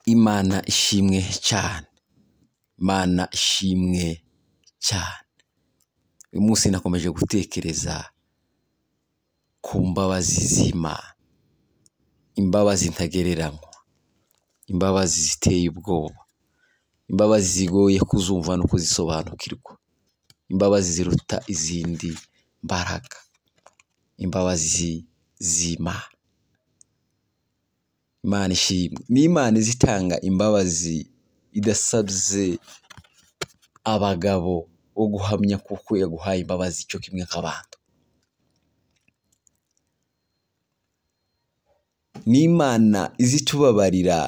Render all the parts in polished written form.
Imana ishimwe cyane, Imana ishimwe cyane. Uyu munsi nakomeje gutekereza ku mbabazi z'Imana, imbabazi ntagereranywa, imbabazi ziteye ubwoba, imbabazi zigoye kuzumva no kuzisobanukirwa, imbabazi ziruta izindi mbaraga, imbabazi z'Imana. Imana ishimwe. Ni Imana izitanga imbabazi idasabye abagabo bo guhamya kuko yaguhaye imbabazi cyo kimwe nk'abantu. Ni Imana izitubabarira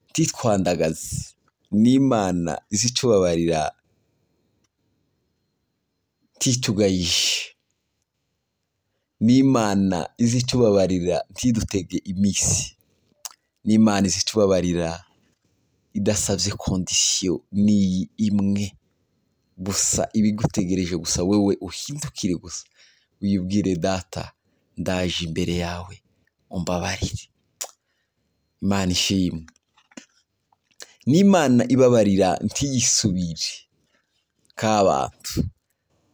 ntitwandagaze, ni Imana izitubabarira ntitugayishe, ni Imana izitubabarira ntidutege iminsi, ni Imana izitubabarira idasabye kondisiyo n'iyi imwe gusa, ibigutegereje gusa wewe uhindukire gusa uyibwire Data ndaje imbere yawe umbabarire. Imana ishimwe. Ni Imana ibabarira ntiyisubire k'abantu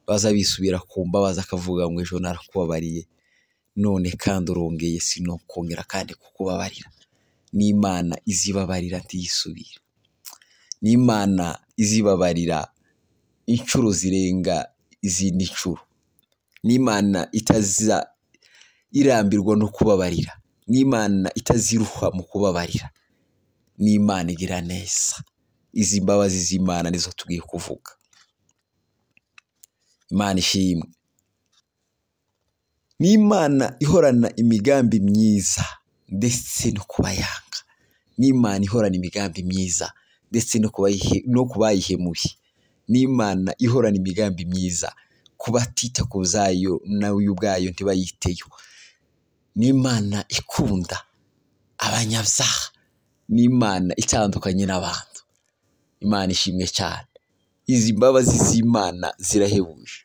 baza bisubira ku mbabazi akavuga ngo ejo narakubabariye none kandi urongeye sinokongera kandi kukubabarira. Ni Imana izibabarira ntiyisubire, ni Imana izibabarira inshuro zirenga izindi nshuro, ni Imana itaza irambirwa no kubabarira, ni Imana itaziruha mu kubabarira, ni Imana igira neza. Izi mbabazi z'Imana nizo tugiye kuvuga. Imana ishimwe. Ni Imana ihorana imigambi myiza ndetse no kubayanga, ni Imana ihorana imigambi myiza ndetse no kubayihemuye, ni Imana ihorana imigambi myiza kubatita ku zayo nawe ubwayo ntibayiteyo, ni Imana ikunda abanyabyaha, ni Imana itandukanye n'abantu. Imana ishimwe cyane. Izi mbabazi z'Imana zirahebuje.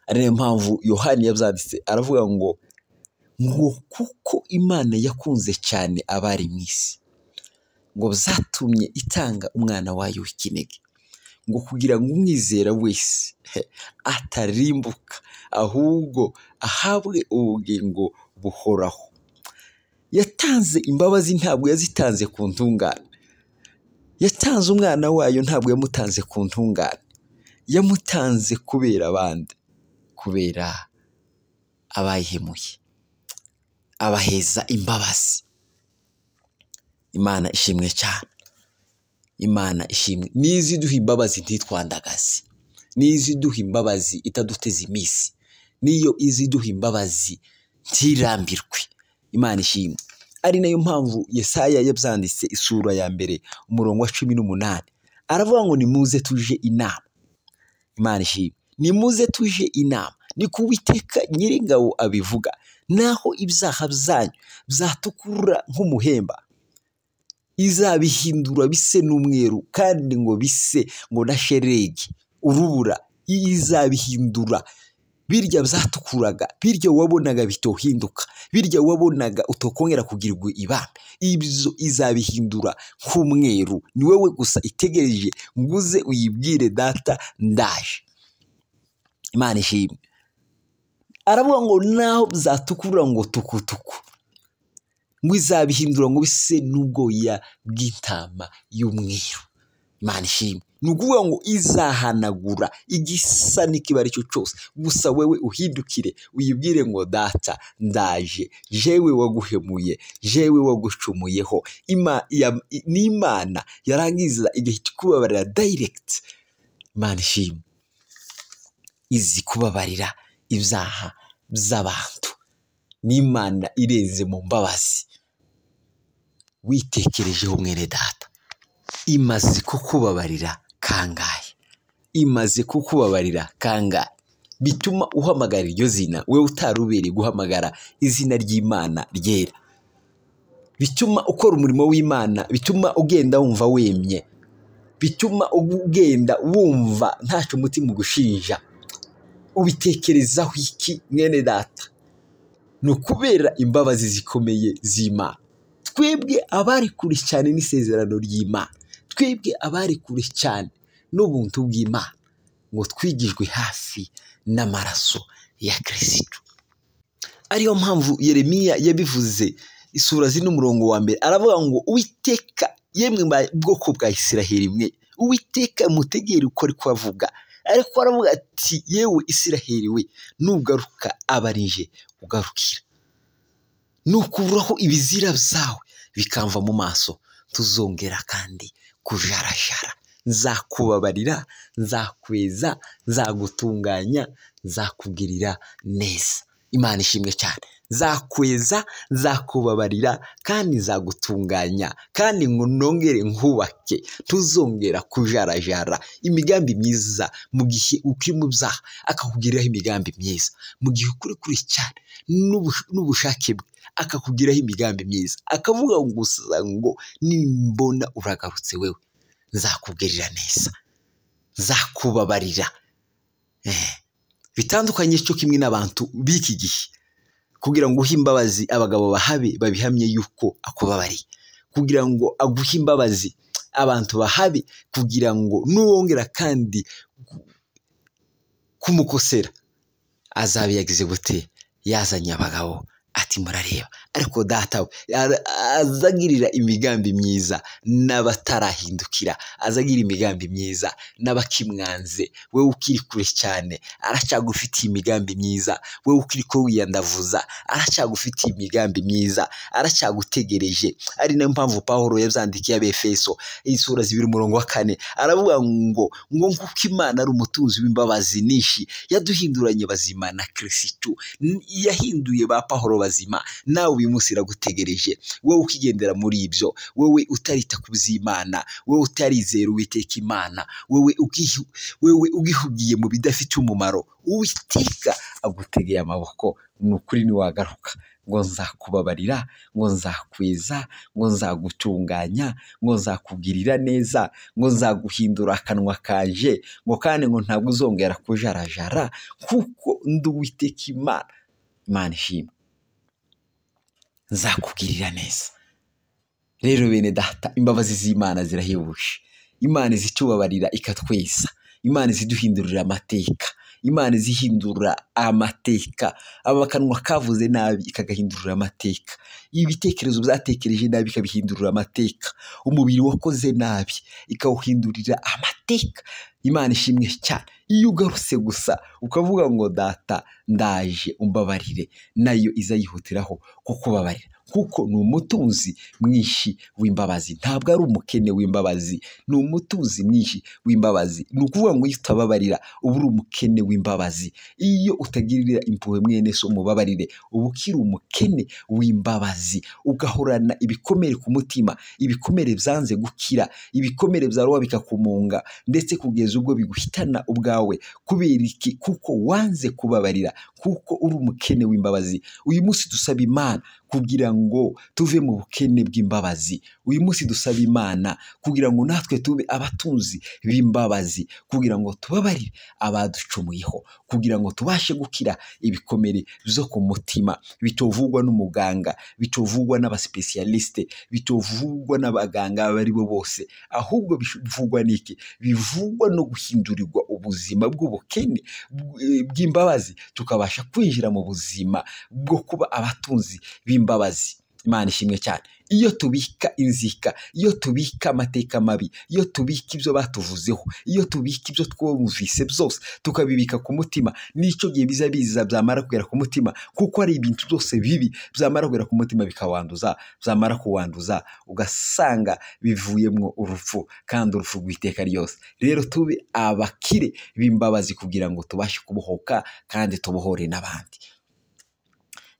Ari nayo mpamvu Yohani yabyanditse aravuga ngo kuko Imana yakunze cyane abari mu isi ngo zatumye itanga umwana wayo w'ikinege, ngo kugira ngo umwizera wese atarimbuka ahubwo ahabwe ubugingo buhoraho. Yatanze imbabazi, ntabwo yazitanze ku ntungane. Yatanze umwana wayo, ntabwo yamutanze ku ntungane, yamutanze kubera abandi, kubera abayihemuye, abaheza imbabazi. Imana ishimwe cyane. Imana ishimwe. Nizi iduha imbabazi ntitwandagaze, nizi iduha imbabazi itaduteza iminsi, niyo izi iduha imbabazi ntirambirwe. Imana ishimwe. Ari nayo mpamvu Yesaya yabyanditse isura ya mbere umurongo wa 18 aravuga ngo nimuze tuje inama. Imana ishimwe. Nimuze tuje inama, ni ku Uwiteka Nyiringabo abivuga. Naho ibyaha byanyu byatukura nk'umuhemba, izabihindura bise n'umweru, kandi ngo bise ngo na sheregi urubura. Izabihindura birya byatukuraga, birya wabonaga bitohinduka, birya wabonaga utokongera kugirirwa ibambe, ibyo izabihindura nk'umweru. Ni wowe gusa itegereje nguze uyibwire Data ndaje. Imana ishimwe. Aravuga ngo naho byatukura ngo tukutuku, ngo izabihindura ngo bise n'ubwoya bw'intama y'umweru. Imana ishimwe. Ni ukuvuga ngo izahanagura igisa n'ikibari cyo cyose, gusa wewe uhindukire uyibwire ngo Data ndaje, jewe waguhemuye, jewe wagucumuyeho. Ni Imana yarangiza igahita ikubabarira direct. Imana ishimwe. Izi kubabarira ibyaha by'abantu, ni Imana irenze mu mbabazi. Witekerejeho mwene Data, imaze kukubabarira kangahe? Imaze kukubabarira kangahe bituma uhamagara iryo zina wewe utarubereye guhamagara izina ry'Imana ryera, bituma ukora umurimo w'Imana, bituma ugenda wumva wemye, bituma ugenda wumva ntacyo umutima ugushinja. Ubitekerezaho iki mwene Data? Ni ukubera imbabazi zikomeye z'Imana. twebwe abari kure cyane n'isezerano ry'Imana, twebwe abari kure cyane n'ubuntu bw'Imana, ngo twigijwe hafi n'amaraso ya Kristo. Ariyo mpamvu Yeremiya yabivuze isura zino umurongo wa mbere, aravuga ngo Uwiteka, yemwe bwoko bwa Isiraheli mwe, Uwiteka mutegere uko ari kuvuga, ariko aravuga ati yewe Isiraheli we, nugaruka abarije ugarukira, nukuraho ibizira byawe bikamva mu maso, tuzongera kandi kujarajara, nzakubabarira, nzakweza, nzagutunganya, nzakugirira neza. Imana ishimwe cyane. Nzakweza, nzakubabarira kandi nzagutunganya, kandi ngo nongere nkubake, tuzongera kujarajara. Imigambi myiza mu gihe ukiri mu byaha akakugiriraho imigambi myiza, mu gihe ukuri kure cyane n'ubushake bwe akakugiraho imigambi myiza, akavuga gusa ngo nimbona uragarutse wewe nzakugirira neza, nzakubabarira. Bitandukanye cyo kimwe n'abantu b'iki gihe, kugira ngo uhe imbabazi abagabo bahabe babihamye yuko akubabariye, kugira ngo aguhe imbabazi abantu bahabe, kugira ngo nuwongera kandi kumukosera azabe yagize gute, yazanye abagabo ati murareba. Ariko data we azagirira imigambi myiza n'abatarahindukira, azagira imigambi myiza n'abakimwanze. Wewe ukiri kure cyane aracyagufitiye imigambi myiza, wewe ukiri ko wiyandavuza aracyagufitiye imigambi myiza, aracyagutegereje. Ari nayo mpamvu Pawulo yabyandikiye Abefeso isura 2:4 aravuga ngo nkuko Imana ari umutunzi w'imbabazi nishi, yaduhinduranye bazima na Kristo. Yahinduye ba Pawulo bazima, nawe uyu munsi iragutegereje. Wowe ukigendera muri ibyo, wowe utarita ku by'Imana, wowe utarizera Uwiteka Imana, wowe ugihugiye mu bidafite umumaro, Uwiteka agutegeye amaboko. Ni ukuri niwagaruka ngo nzakubabarira, ngo nzakweza, ngo nzagutunganya, ngo nzakugirira neza, ngo nzaguhindura akanwa kanje, ngo kandi ngo ntabwo uzongera kujarajara, kuko ndi Uwiteka Imana. Imana ishimwe. Nzakugirira neza. Rero bene data, imbabazi z'Imana zirahebuje. Imana izitubabarira ikatweza, Imana iziduhindurira amateka, Imana izihindura amateka. Abakanwa kavuze nabi ikagahindurira amateka, ibitekerezo byatekereje nabi ikabihindurira amateka, umubiri wakoze nabi ikawuhindurira amateka. Imana ishimwe cyane. Iyo ugarutse gusa ukavuga ngo data ndaje umbabarire, nayo izayihutiraho kukubabarira, kuko ni umutunzi mwinshi w'imbabazi. Ntabwo ari umukene w'imbabazi, ni umutunzi mwinshi w'imbabazi. Ni ukuvuga ngo iyo utababarira uba uri umukene w'imbabazi. Iyo utagirira impuhwe mwene so umubabarire, uba ukiri umukene w'imbabazi, ugahorana ibikomere ku mutima, ibikomere byanze gukira, ibikomere bya roho bikakumunga, ndetse kugeza ubwo biguhitana ubwawe. Kubera iki? Kuko wanze kubabarira, kuko uri umukene w'imbabazi. Uyu munsi dusaba Imana kugira ngo tuve mu bukene bw'imbabazi. Uyu munsi dusaba Imana kugira ngo natwe tube abatunzi b'imbabazi, kugira ngo tubabarire abaducumuyeho, kugira ngo tubashe gukira ibikomere byo ku mutima, bitovugwa n'umuganga, bitovugwa n'abasipesiyaliste, bitovugwa n'abaganga bari bo bose, ahubwo bivugwa n'iki? Bivugwa no guhindurirwa ubuzima bw'ubukene bw'imbabazi, tukabasha kwinjira mu buzima bwo kuba abatunzi b'imbabazi. Imana ishimwe cyane. Iyo tubika inzika, iyo tubika amateka mabi, iyo tubika ibyo batuvuzeho, iyo tubika ibyo twumvise byose tukabibika ku mutima, n'icyo gihe biza byamara kugera ku mutima, kuko ari ibintu byose bibi byamara kugera ku mutima bikawanduza, byamara kuwanduza ugasanga bivuyemo urupfu, kandi urupfu rw'iteka ryose. Rero tube abakire b'imbabazi kugira ngo tubashe kubohoka kandi tubohore n'abandi.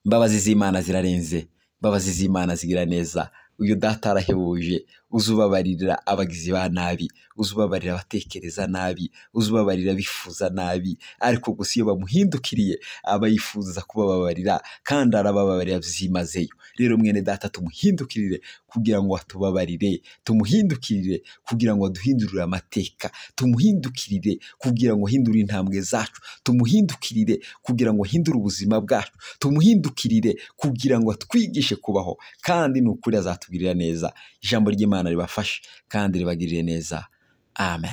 Imbabazi z'Imana zirarenze, imbabazi z'Imana zigira neza. Uyu data arahebuje. Uzubabarira abagizi ba nabi, uzubabarira abatekereza nabi, uzubabarira bifuza nabi, ariko gusa iyo bamuhindukiriye aba yifuza kubababarira, kandi arabababarira byimazeyo. Rero mwene data, tumuhindukirire kugira ngo atubabarire, tumuhindukirire kugira ngo aduhindurire amateka, tumuhindukirire kugira ngo ahindure intambwe zacu, tumuhindukirire kugira ngo ahindure ubuzima bwacu, tumuhindukirire kugira ngo atwigishe kubaho, kandi ni ukuri azatubwira azatugirira neza. Ijambo ry'Imana ribafashe kandi ribagirire neza. Amen.